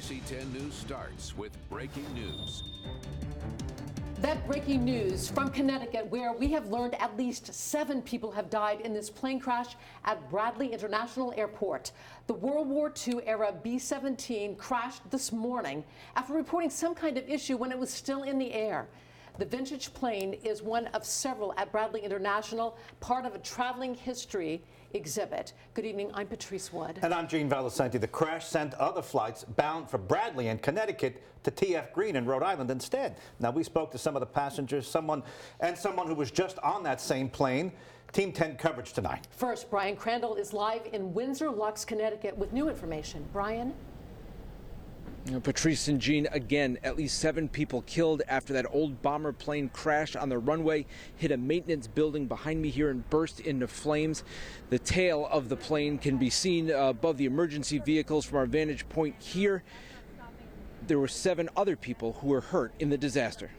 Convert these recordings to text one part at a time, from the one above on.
NBC 10 News starts with breaking news. That breaking news from Connecticut, where we have learned at least 7 people have died in this plane crash at Bradley International Airport. The World War II era B-17 crashed this morning after reporting some kind of issue when it was still in the air. The vintage plane is one of several at Bradley International, part of a traveling history exhibit. Good evening, I'm Patrice Wood. And I'm Gene Valicenti. The crash sent other flights bound for Bradley and Connecticut to TF Green in Rhode Island instead. Now, we spoke to some of the passengers, someone who was just on that same plane. Team 10 coverage tonight. First, Brian Crandall is live in Windsor Locks, Connecticut with new information. Brian? Patrice and Jean, again, at least 7 people killed after that old bomber plane crashed on the runway, hit a maintenance building behind me here and burst into flames. The tail of the plane can be seen above the emergency vehicles from our vantage point here. There were 7 other people who were hurt in the disaster.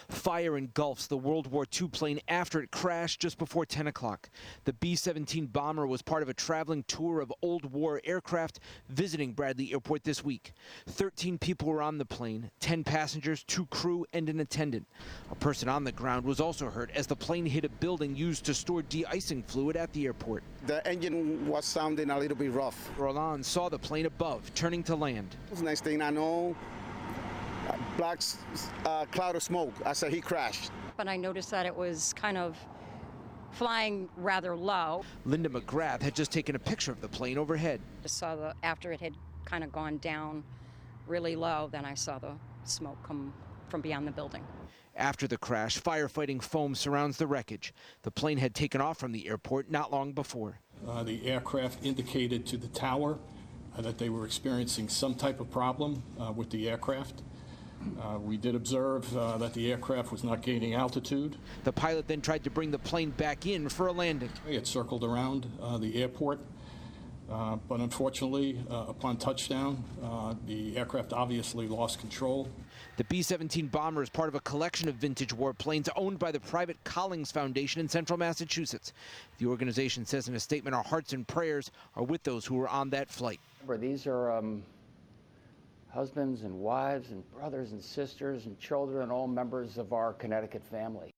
Fire engulfs the World War II plane after it crashed just before 10 o'clock. The B-17 bomber was part of a traveling tour of old war aircraft visiting Bradley Airport this week. 13 people were on the plane, 10 passengers, 2 crew, and an attendant. A person on the ground was also hurt as the plane hit a building used to store de-icing fluid at the airport. The engine was sounding a little bit rough. Roland saw the plane above, turning to land. Next thing I know, black cloud of smoke. I said he crashed. But I noticed that it was kind of flying rather low. Linda McGrath had just taken a picture of the plane overhead. I saw after it had kind of gone down really low, then I saw the smoke come from beyond the building. After the crash, firefighting foam surrounds the wreckage. The plane had taken off from the airport not long before. The aircraft indicated to the tower that they were experiencing some type of problem with the aircraft. We did observe that the aircraft was not gaining altitude. The pilot then tried to bring the plane back in for a landing. It circled around the airport, but unfortunately, upon touchdown, the aircraft obviously lost control. The B-17 bomber is part of a collection of vintage warplanes owned by the private Collings Foundation in central Massachusetts. The organization says in a statement, "Our hearts and prayers are with those who were on that flight." These are husbands and wives and brothers and sisters and children and all members of our Connecticut family.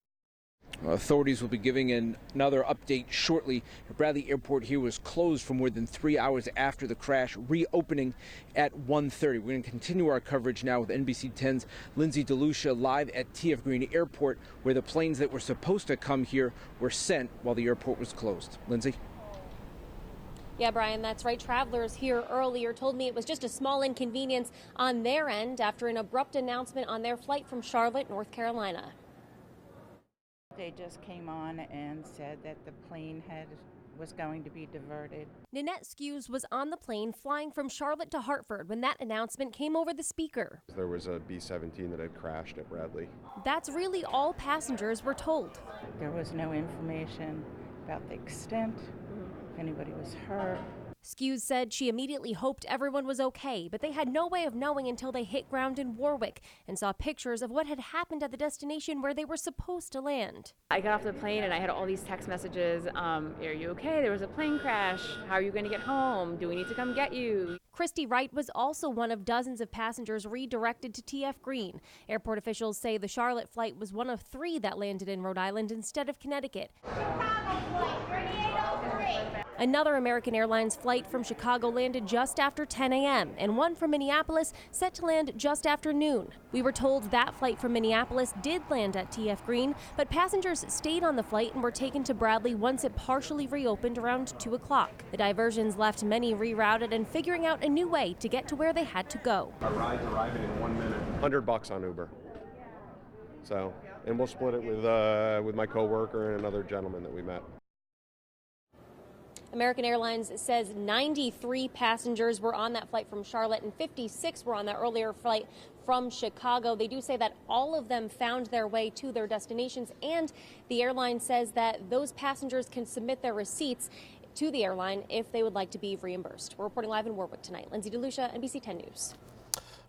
Authorities will be giving another update shortly. Bradley Airport here was closed for more than 3 hours after the crash, reopening at 1:30. We're going to continue our coverage now with NBC 10's Lindsay DeLucia live at TF Green Airport, where the planes that were supposed to come here were sent while the airport was closed. Lindsay? Yeah, Brian, that's right. Travelers here earlier told me it was just a small inconvenience on their end after an abrupt announcement on their flight from Charlotte, North Carolina. They just came on and said that the plane was going to be diverted. Nanette Skews was on the plane flying from Charlotte to Hartford when that announcement came over the speaker. There was a B-17 that had crashed at Bradley. That's really all passengers were told. There was no information about the extent, if anybody was hurt. Skews said she immediately hoped everyone was okay, but they had no way of knowing until they hit ground in Warwick and saw pictures of what had happened at the destination where they were supposed to land. I got off the plane and I had all these text messages. Are you okay? There was a plane crash. How are you going to get home? Do we need to come get you? Christy Wright was also one of dozens of passengers redirected to TF Green. Airport officials say the Charlotte flight was one of 3 that landed in Rhode Island instead of Connecticut. Another American Airlines flight from Chicago landed just after 10 a.m. and one from Minneapolis set to land just after noon. We were told that flight from Minneapolis did land at TF Green, but passengers stayed on the flight and were taken to Bradley once it partially reopened around 2 o'clock. The diversions left many rerouted and figuring out a new way to get to where they had to go. Our ride's arriving in 1 minute. $100 on Uber. So, and we'll split it with my coworker and another gentleman that we met. American Airlines says 93 passengers were on that flight from Charlotte and 56 were on that earlier flight from Chicago. They do say that all of them found their way to their destinations, and the airline says that those passengers can submit their receipts to the airline if they would like to be reimbursed. We're reporting live in Warwick tonight. Lindsay DeLucia, NBC 10 News.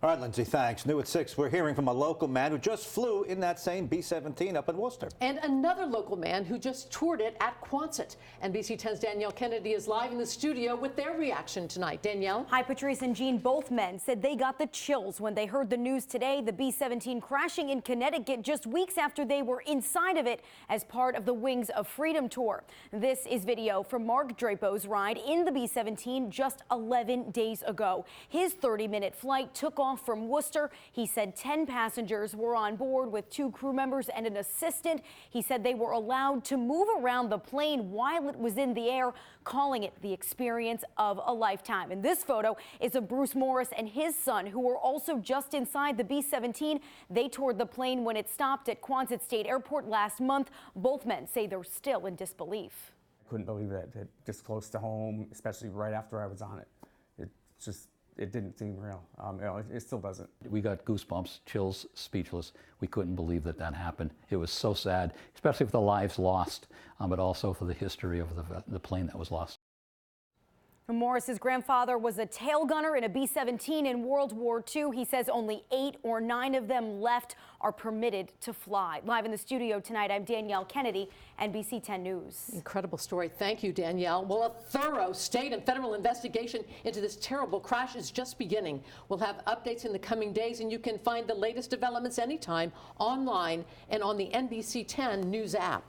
All right, Lindsay, thanks. New at 6, we're hearing from a local man who just flew in that same B-17 up in Worcester. And another local man who just toured it at Quonset. NBC 10's Danielle Kennedy is live in the studio with their reaction tonight. Danielle? Hi, Patrice and Jean. Both men said they got the chills when they heard the news today. The B-17 crashing in Connecticut just weeks after they were inside of it as part of the Wings of Freedom tour. This is video from Mark Drapo's ride in the B-17 just 11 days ago. His 30-minute flight took off from Worcester. He said 10 passengers were on board with 2 crew members and an assistant. He said they were allowed to move around the plane while it was in the air, calling it the experience of a lifetime. And this photo is of Bruce Morris and his son, who were also just inside the B-17. They toured the plane when it stopped at Quonset State Airport last month. Both men say they're still in disbelief. I couldn't believe it this close to home, especially right after I was on it. It didn't seem real. It still doesn't. We got goosebumps, chills, speechless. We couldn't believe that happened. It was so sad, especially for the lives lost, but also for the history of the plane that was lost. Morris's grandfather was a tail gunner in a B-17 in World War II. He says only 8 or 9 of them left are permitted to fly. Live in the studio tonight, I'm Danielle Kennedy, NBC 10 News. Incredible story. Thank you, Danielle. Well, a thorough state and federal investigation into this terrible crash is just beginning. We'll have updates in the coming days, and you can find the latest developments anytime online and on the NBC 10 News app.